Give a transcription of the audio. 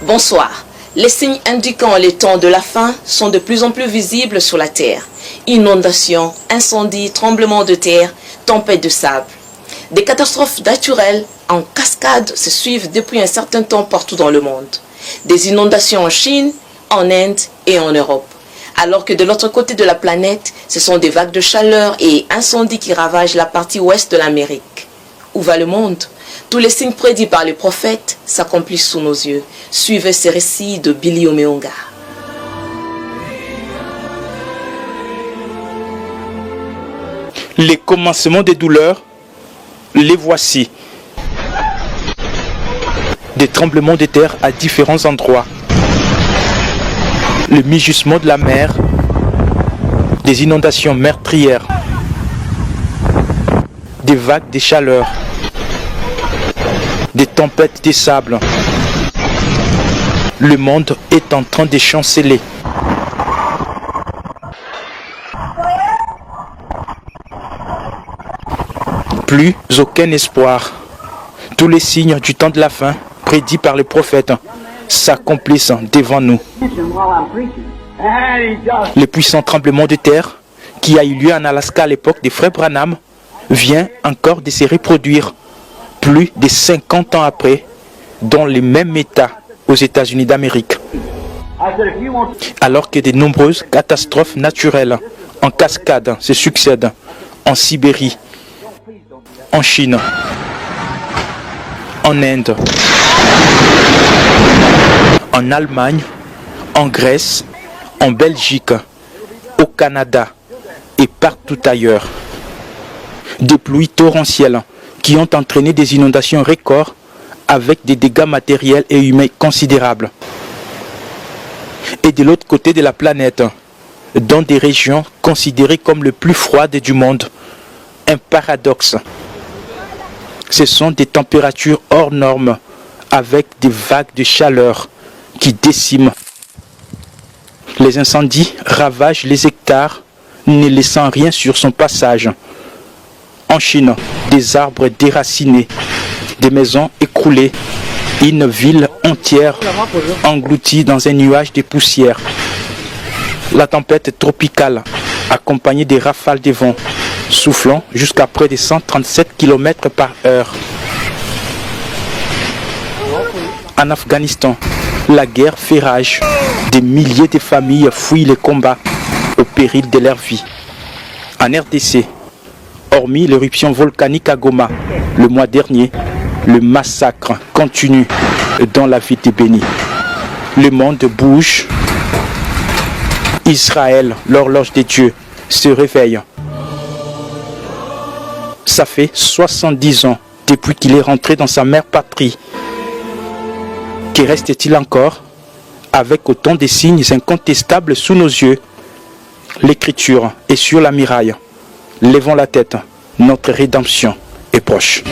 Bonsoir. Les signes indiquant les temps de la fin sont de plus en plus visibles sur la terre. Inondations, incendies, tremblements de terre, tempêtes de sable. Des catastrophes naturelles en cascade se suivent depuis un certain temps partout dans le monde. Des inondations en Chine, en Inde et en Europe. Alors que de l'autre côté de la planète, ce sont des vagues de chaleur et incendies qui ravagent la partie ouest de l'Amérique. Où va le monde? Tous les signes prédits par les prophètes s'accomplissent sous nos yeux. Suivez ces récits de Billy Omeonga. Les commencements des douleurs, les voici. Des tremblements de terre à différents endroits. Le mugissement de la mer, des inondations meurtrières, des vagues de chaleur, des tempêtes de sable. Le monde est en train de chanceler. Plus aucun espoir. Tous les signes du temps de la fin, prédits par les prophètes, s'accomplissent devant nous. Le puissant tremblement de terre qui a eu lieu en Alaska à l'époque des frères Branham vient encore de se reproduire plus de 50 ans après dans les mêmes États aux États-Unis d'Amérique. Alors que de nombreuses catastrophes naturelles en cascade se succèdent en Sibérie, en Chine, en Inde, en Allemagne, en Grèce, en Belgique, au Canada et partout ailleurs. Des pluies torrentielles qui ont entraîné des inondations records avec des dégâts matériels et humains considérables. Et de l'autre côté de la planète, dans des régions considérées comme les plus froides du monde, un paradoxe. Ce sont des températures hors normes avec des vagues de chaleur qui déciment. Les incendies ravagent les hectares, ne laissant rien sur son passage. En Chine, des arbres déracinés, des maisons écroulées, une ville entière engloutie dans un nuage de poussière. La tempête tropicale, accompagnée des rafales de vent, soufflant jusqu'à près de 137 km/h. En Afghanistan, la guerre fait rage. Des milliers de familles fuient les combats au péril de leur vie. En RDC, hormis l'éruption volcanique à Goma, le mois dernier, le massacre continue dans la ville de Béni. Le monde bouge. Israël, l'horloge des dieux, se réveille. Ça fait 70 ans depuis qu'il est rentré dans sa mère patrie. Que reste-t-il encore avec autant de signes incontestables sous nos yeux? L'écriture est sur la muraille. Levons la tête, notre rédemption est proche.